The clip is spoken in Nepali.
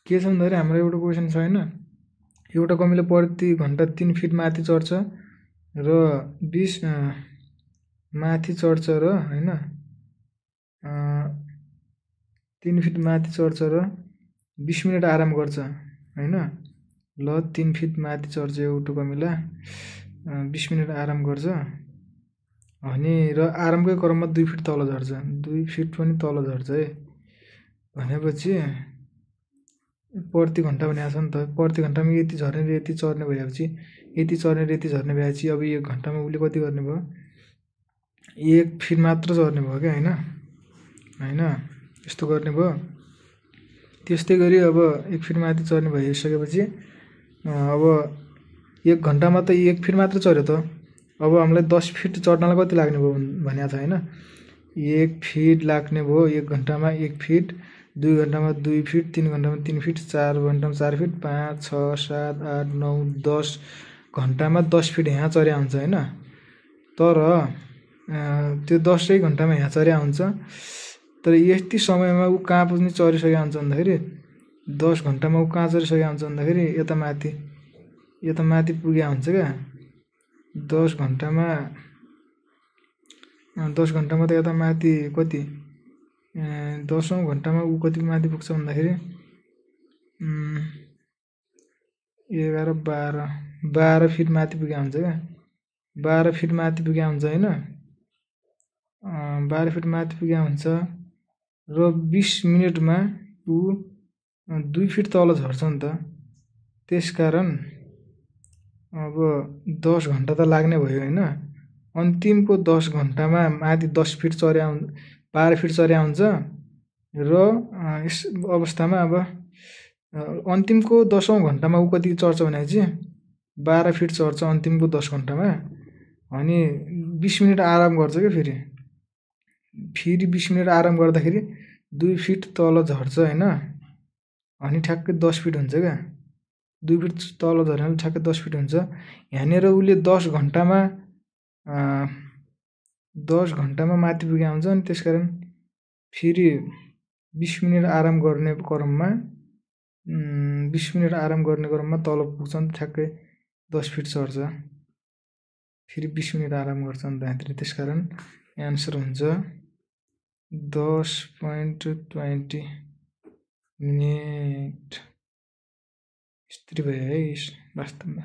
के छ भन्दाखेरि हाम्रो एउटा क्वेसन छ होइन, एउटा कमीले प्रति घन्टा 3 फिट माथि चढ्छ र 20 माथि चढ्छ र होइन 3 फिट माथि चढ्छ र 20 मिनट आराम गर्छ होइन। ल 3 फिट माथि चढ्छ एउटा कमिला 20 मिनट आराम गर्छ अनि र आरामकै क्रममा 2 फिट तल झर्छ। 2 फिट पनि तल झर्छ है भनेपछि प्रति घन्टा भनेको छ नि त। प्रति घन्टामा यति झर्ने र यति चढ्ने भएपछि यति चढ्ने र यति झर्ने भएपछि अब 1 घन्टामा उसले कति गर्ने भयो, 1 फिट मात्र चढ्ने भयो क्या होइन यस्तो गर्ने भयो। त्यस्तै गरी अब 1 फिट माथि चढ्ने भइसकेपछि अब 1 घन्टामा त 1 फिट मात्र चढ्यो त। अब हामीलाई 10 फिट चढ्नलाई कति लाग्ने भयो भनेको छ होइन। 1 फिट लाग्ने भयो 1 घन्टामा 1 फिट, 2 घन्टामा 2 फिट, 3 घन्टामा 3 फिट, 4 घन्टामा 4 फिट, 5, 6, 7, 8, 9, 10 घन्टामा 10 फिट यहाँ चढ्या हुन्छ होइन। तर त्यो 10 घन्टामा यहाँ चढ्या हुन्छ, तर यति समयमा ऊ कहाँ पुग्ने चढिसकेको हुन्छ भन्दाखेरि 10 घन्टामा ऊ कहाँ चढिसकेको हुन्छ भन्दाखेरि यता माथि पुगेको हुन्छ क्या। 10 घन्टामा त यता माथि कति 10औं घन्टामा ऊ कति माथि पुग्छ भन्दाखेरि 11, 12 फिट माथि पुगेको हुन्छ क्या। 12 फिट माथि पुगेको हुन्छ होइन। 12 फिट माथि पुगेको हुन्छ र 20 मिनटमा ऊ 2 फिट तल झर्छ नि त। त्यसकारण अब 10 घन्टा त लाग्ने भयो होइन। अन्तिमको 10 घन्टामा माथि 10 फिट चढ्या 12 फिट चढ्या हुन्छ र यस अवस्थामा अब अन्तिमको 10औं घन्टामा ऊ कति चढ्छ भनेपछि 12 फिट चढ्छ अन्तिमको 10 घन्टामा अनि 20 मिनट आराम गर्छ क्या। फेरि 20 मिनट आराम गर्दाखेरि 2 फिट तल झर्छ होइन अनि ठ्याक्कै 10 फिट हुन्छ क्या। 2 फिट तल झर्ने ठ्याक्कै 10 फिट हुन्छ। यहाँनिर उसले 10 घन्टामा माथि पुगेको हुन्छ अनि त्यसकारण फेरि 20 मिनट आराम गर्ने क्रममा 20 मिनट आराम गर्ने क्रममा तल पुग्छ नि ठ्याक्कै 10 फिट चढ्छ। फेरि 20 मिनट आराम गर्छ नि त्यहाँतिर। त्यसकारण एन्सर हुन्छ 10.20 मिनेट। यस्तरी भयो है वास्तवमा।